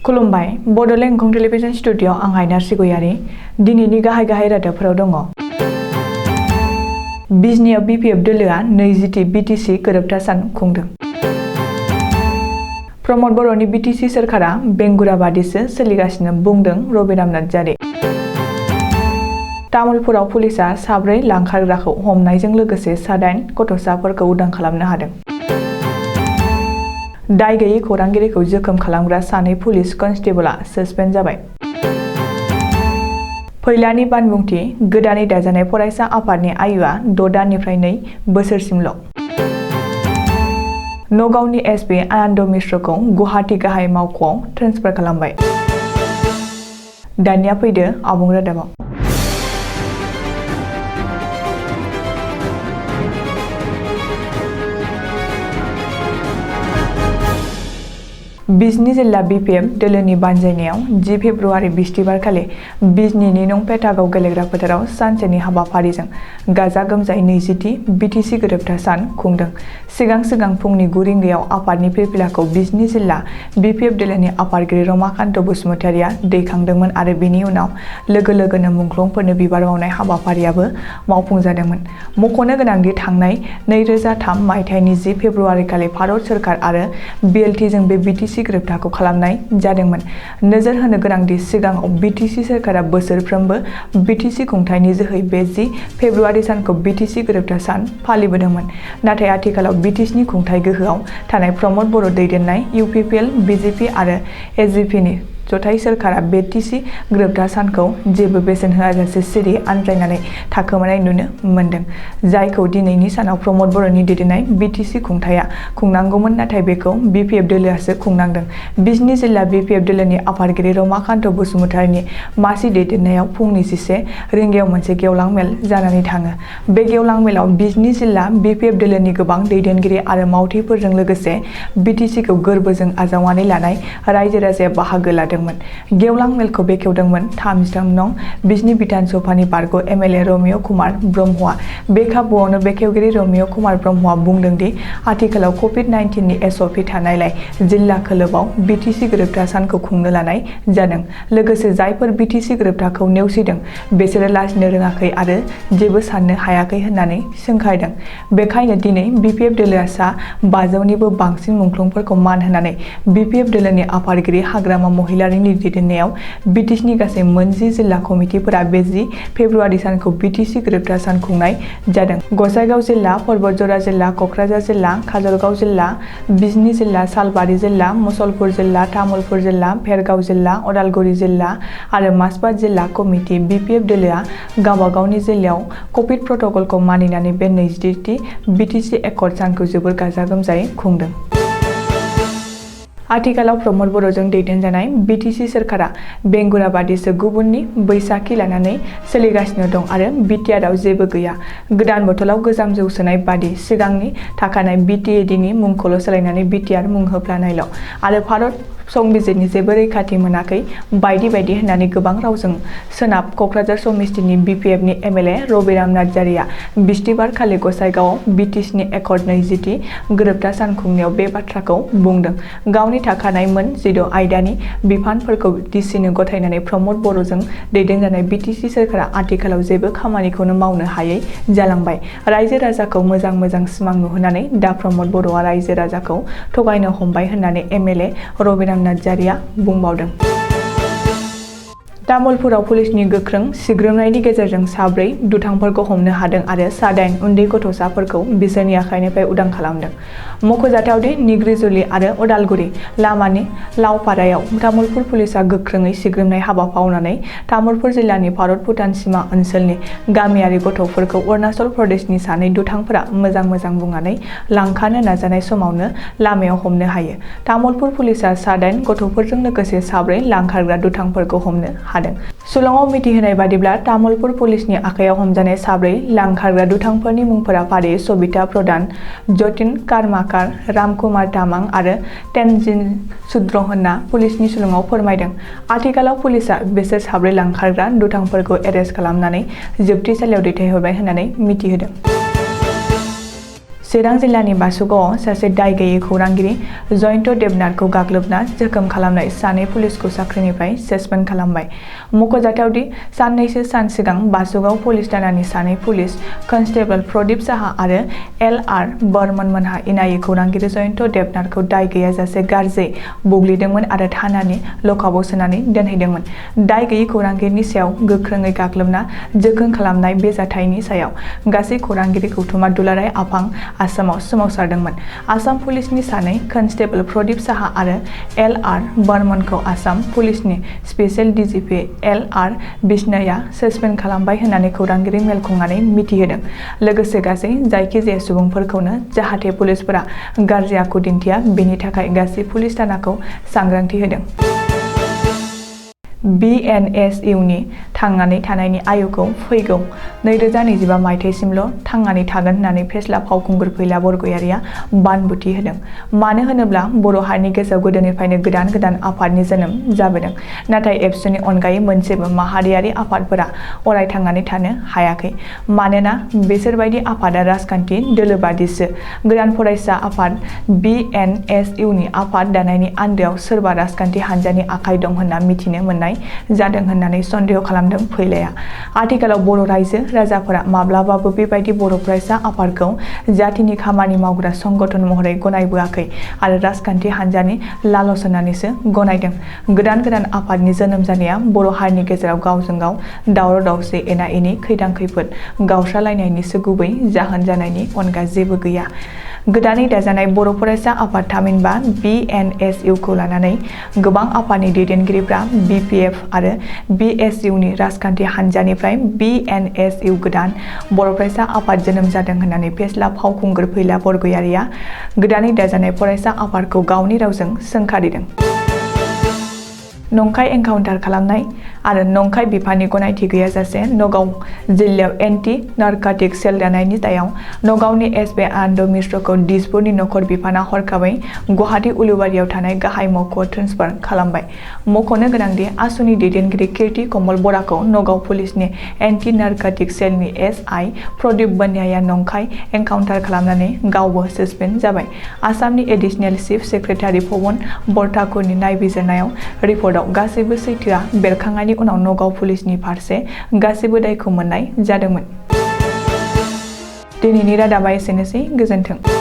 खुलुमबाय Bodoland एंखं television studio आं हायनार सिगयारि दिनैनि गाहाय रादाबफोराव दङ। बिजनियाव बिपिएफ दोलोआ 20थि बिटिसि गोरोबथा सान खुंदों। प्रमद बर'नि बिटिसि सोरखारा बेंगुरा बादिसो सोलिगासिनो बुंदों रबिराम नार्जारि। तामुलपुराव पुलिसा 4 लांखारग्राखौ हमनायजों लोगोसे 7 गथ'साफोरखौ उदां खालामनो हादों। दाय गैयै खौरांगिरिखौ जोखोम खालामग्रा 2 पुलिस कन्स्टेबलआ सस्पेन्ड जाबाय। फैलानि बानबुंथि गोदानै दाजानाय फरायसा आफादनि आयुआ 6 दाननिफ्राय 2 बोसोरसिमल'। नगावनि एसपि आनन्द मिश्रखौ गुवाहाटी गाहाय मावख'आव ट्रेन्सफार खालामबाय। दानिया फैदो आबुं रादाबाव। बिजनी जिल्ला बिपिएफ दोलोनि बानजायनायाव 10 फेब्रुवारि बिस्थिबारखालि बिजनीनि नं पेटागाव गेलेग्रा फोथाराव सानसेनि हाबाफारिजों गाजा गोमजायै 20थि बिटिसि गोरोबथा सान खुंदों। सिगां फुंनि 9 रिंगायाव आफादनि फिरफिलाखौ बिजनी जिल्ला बिपिएफ दोलोनि आफादगिरि रमाकान्त बसुमतारिया दैखांदोंमोन आरो बेनि उनाव लोगोनो मुंख्लंफोरनो बिबार बावनाय हाबाफारियाबो मावफुंजादोंमोन। मख'नो गोनांदि थांनाय 2003 मायथाइनि 10 फेब्रुवारिखालि भारत सोरखार आरो बिएलटिजों बे बिटिसि गोरोबथाखौ खालामनाय जादोंमोन। नोजोर होनो गोनांदि सिगाङाव बिटिसि सोरखारा बोसोरफ्रोमबो बिटिसि खुंथायनि जोहै बे 10 फेब्रुवारि सानखौ बिटिसि गोरोबथा सान फालिबोदोंमोन। नाथाय आथिखालाव बिटिसिनि खुंथाय गोहोआव थानाय प्रमद बर' दैदेननाय इउपिपिएल, बिजेपि आरो एसजिपिनि जथाय सोरखारा बिटिसि गोरोबथा सानखौ जेबो बेसेन होआजासे सिरि आनज्रायनानै थाखोमानाय नुनो मोन्दों। जायखौ दिनैनि सानाव प्रमद बर'नि दैदेननाय बिटिसि खुंथाया खुंनांगौमोन, नाथाय बेखौ बिपिएफ दोलोआसो खुंनांदों। बिजनी जिल्ला बिपिएफ दोलोनि आफादगिरि रमाकान्त बसुमतारिनि मासि दैदेननायाव फुंनि 11 रिंगायाव मोनसे गेवलां मेल जानानै थाङो। बे गेवलां मेलाव बिजनी जिल्ला बिपिएफ दोलोनि गोबां दैदेनगिरि आरो मावथिफोरजों लोगोसे बिटिसिखौ गोरबोजों आजावनानै लानाय रायजो राजाया बाहागो लादों। गेवलां मेलखौ बेखेवदोंमोन 33 नं बिजनी बिधान सभानि बारग' एमएलए रमिय कुमार ब्रह्मआ। बे खाबुआवनो बेखेवगिरि रमिय कुमार ब्रह्मआ बुंदोंदि आथिखालाव कभिड-19 नि एसअपि थानायलाय जिल्ला खोलोबाव बिटिसि गोरोबथा सानखौ खुंनो लानाय जादों। लोगोसे जायफोर बिटिसि गोरोबथाखौ नेवसिदों बिसोरो लाजिनो रोङाखै आरो जेबो साननो हायाखै होननानै सोंखारिदों। बेखायनो दिनै बिपिएफ दोलोआ सा 500निबो बांसिन मुंख्लंफोरखौ मान होनानै बिपिएफ दोलोनि आफादगिरि हाग्रामा महिला नि दैदेननायाव बिटिसिनि गासै 10 जिल्ला कमिटिफोरा बे 10 फेब्रुवारि सानखौ बिटिसि गोरोबथा सान खुंनाय जादों। गसाइगाव जिल्ला, पर्बतजरा जिल्ला, क'क्राझार जिल्ला, काजलगाव जिल्ला, बिजनी जिल्ला, सालबारि जिल्ला, मुसलपुर जिल्ला, तामुलपुर जिल्ला, भेरगाव जिल्ला, अदालगुरि जिल्ला आरो मासबाद जिल्ला कमिटि बिपिएफ दोलोआ गावबा गावनि जिल्लायाव कभिड प्रट'कलखौ मानिनानै बे 20थि बिटिसि एकर्ड सानखौ जोबोर गाजा गोमजायै खुंदों। आथिखालाव प्रमद बर'जों दैदेनजानाय बिटिसि सोरखारा बेंगुरा बादिसो गुबुननि बैसाखि लानानै सोलिगासिनो दं आरो बिटिआरआव जेबो गैया। गोदान बथलाव गोजाम जौ सोनाय बादि सिगांनि थाखानाय बिटिएडिनि मुंखौल' सोलायनानै बिटिआर मुं होफ्लानायल' आरो भारत संबिजिरनि जेबो रैखाथि मोनाखै बायदि होननानै गोबां रावजों सोनाब क'क्राझार समिस्थिनि बिपिएफनि एमएलए रबिराम नार्जारिया बिस्थिबारखालि गसाइगावआव बिटिसिनि एकर्ड 20थि गोरोबथा सान खुंनायाव बे बाथ्राखौ बुंदों। गावनि थाखानाय मोन 16 आयदानि बिफानफोरखौ डिसिनो गथायनानै प्रमद बर'जों दैदेनजानाय बिटिसि सोरखारा आथिखालाव जेबो खामानिखौनो मावनो हायै जालांबाय। रायजो राजाखौ मोजां सिमां नुहोनानै दा प्रमद बर'आ रायजो राजाखौ थगायनो हमबाय होननानै एमएलए रबिराम नार्जारिया बुंबावदों। तामुलपुराव पुलिसनि गोख्रों सिग्रोमनायनि गेजेरजों 4 दुथांफोरखौ हमनो हादों आरो 7 उन्दै गथ'साफोरखौ बिसोरनि आखाइनिफ्राय उदां खालामदों। मख'जाथावदि निग्रिजुलि आरो अदालगुरि लामानि लावपारायाव तामुलपुर पुलिसा गोख्रोङै सिग्रोमनाय हाबा मावनानै तामुलपुर जिल्लानि भारत-भुटान सिमा ओनसोलनि गामियारि गथ'फोरखौ अरुणाचल प्रदेशनि 2 दुथांफोरा मोजां बुंनानै लांखारनो नाजानाय समावनो लामायाव हमनो हायो। तामुलपुर पुलिसा 7 गथ'फोरजों लोगोसे 4 लांखारग्रा दुथांफोरखौ हमनो हादों। सुलुङाव मिथिहोनाय बादिब्ला तामुलपुर पुलिसनि आखाइयाव हमजानाय 4 लांखारग्रा दुथांफोरनि मुंफोरा फारियै सबिता प्रधान, जतिन कार्माकार, रामकुमार तामां आरो तेनजिन सुद्र होनना पुलिसनि सुलुङाव फोरमायदों। आथिखालाव पुलिसा बिसोर 4 लांखारग्रा दुथांफोरखौ एरेस्ट खालामनानै जोबथेसालियाव दैथायहरबाय होननानै मिथिहोदों। चिरां जिल्लानि बासुगावआव सासे दाय गैयै खौरांगिरि जयन्त देबनाथखौ गाग्लोबना जोखोम खालामनाय सानै पुलिसखौ साख्रिनिफ्राय सस्पेन्ड खालामबाय। मख'जाथावदि साननैसो सान सिगां बासुगाव पुलिस थानानि सानै पुलिस कन्स्टेबल प्रदीप साहा आरो LR बर्मन मोनहा इनायै खौरांगिरि जयन्त देबनाथखौ दाय गैयाजासे गाज्रि बुग्लिदोंमोन आरो थानानि लकआपआव सोनानै दोनहैदोंमोन। दाय गैयै खौरांगिरिनि सायाव गोख्रोङै गाग्लोबना जोखोम खालामनाय बे जाथायनि सायाव गासै खौरांगिरि गौथुमा दुलाराय आफां आसामाव सोमावसारदोंमोन। आसाम पुलिसनि सानै कन्स्टेबल प्रदीप साहा आरो LR बर्मनखौ आसाम पुलिसनि स्पेशल DGP LR बिष्णोया सस्पेन्ड खालामबाय होननानै खौरांगिरि मेल खुंनानै मिथिहोदों। लोगोसे गासै जायखिजाया सुबुंफोरखौनो जाहाथे पुलिसफोरा गाज्रि आखु दिन्थिया बेनि थाखाय गासै पुलिस थानाखौ सांग्रांथि होदों। BNSUनि थांनानै थानायनि आयुखौ फैगौ 2025 मायथाइसिमल' थांनानै थागोन होननानै फेस्ला फावखुंगुर फैला बरग'यारिया बानबुथि होदों। मानो होनोब्ला बर' हारिनि गेजेराव गोदोनिफ्रायनो गोदान गोदान आफादनि जोनोम जाबोदों। नाथाय एबसुनि अनगायै मोनसेबो माहारियारि आफादफोरा अराय थांनानै थानो हायाखै। मानोना बिसोरबायदि आफादा राजखान्थि दोलोबादिसो। गोदान फरायसा आफाद BNSUनि आफाद दानायनि आन्दोआव सोरबा राजखान्थि हान्जानि आखाइ दं होनना मिथिनो मोननाय जादों होननानै सन्देह खालामदों फैलाया। आथिखालाव बर' रायजो राजाफोरा माब्लाबाबो बेबायदि बर' फरायसा आफादखौ जातिनि खामानि मावग्रा संगठन महरै गनायबोआखै आरो राजखान्थि हान्जानि लालस होननानैसो गनायदों। गोदान गोदान आफादनि जोनोम जानाया बर' हारिनि गेजेराव गावजों गाव दावराव दावसि एना एनि खैदां खैफोद गावस्रालायनायनिसो गुबै जाहोन जानायनि अनगा जेबो गैया। गोदानै दाजानाय बर' फरायसा आफाद थामहिनबा BNSUखौ लानानै गोबां आफादनि दैदेनगिरिफ्रा BPF आरो BSUनि राजखान्थि हान्जानिफ्राय BNSU गोदान बर' फरायसा आफाद जोनोम जादों होननानै फेस्ला फावखुंगुर फैला बरग'यारिया गोदानै दाजानाय फरायसा आफादखौ गावनि रावजों सोंखारिदों। नंखाय एनकाउन्टार खालामनाय आरो नंखाय बिफाननि गनायथि गैयाजासे नगाव जिल्लायाव एन्टि नारकटिक सेल दानायनि दायाव नगावनि SP आनन्द मिश्रखौ दिसपुरनि नखर बिफाना हरखाबै गुवाहाटी उलुबारियाव थानाय गाहाय मावख'आव ट्रेन्सफार खालामबाय। मख'नो गोनांदि आसुनि दैदेनगिरि कीर्ति कमल बराखौ नगाव पुलिसनि एन्टि नारकटिक सेलनि SI प्रदीप बन्याया नंखाय एनकाउन्टार खालामनानै गावबो सस्पेन्ड जाबाय। आसामनि एडिशनेल चिफ सेक्रेटारि पवन बरठाकुरनि नायबिजिरनायाव रिपर्टआव गासैबो सैथोआ बेरखांनायनि उनाव नगाव पुलिसनि फारसे गासैबो दायखौ मोननाय जादोंमोन। दिनैनि रादाबा एसेनोसै। गोजोन्थों।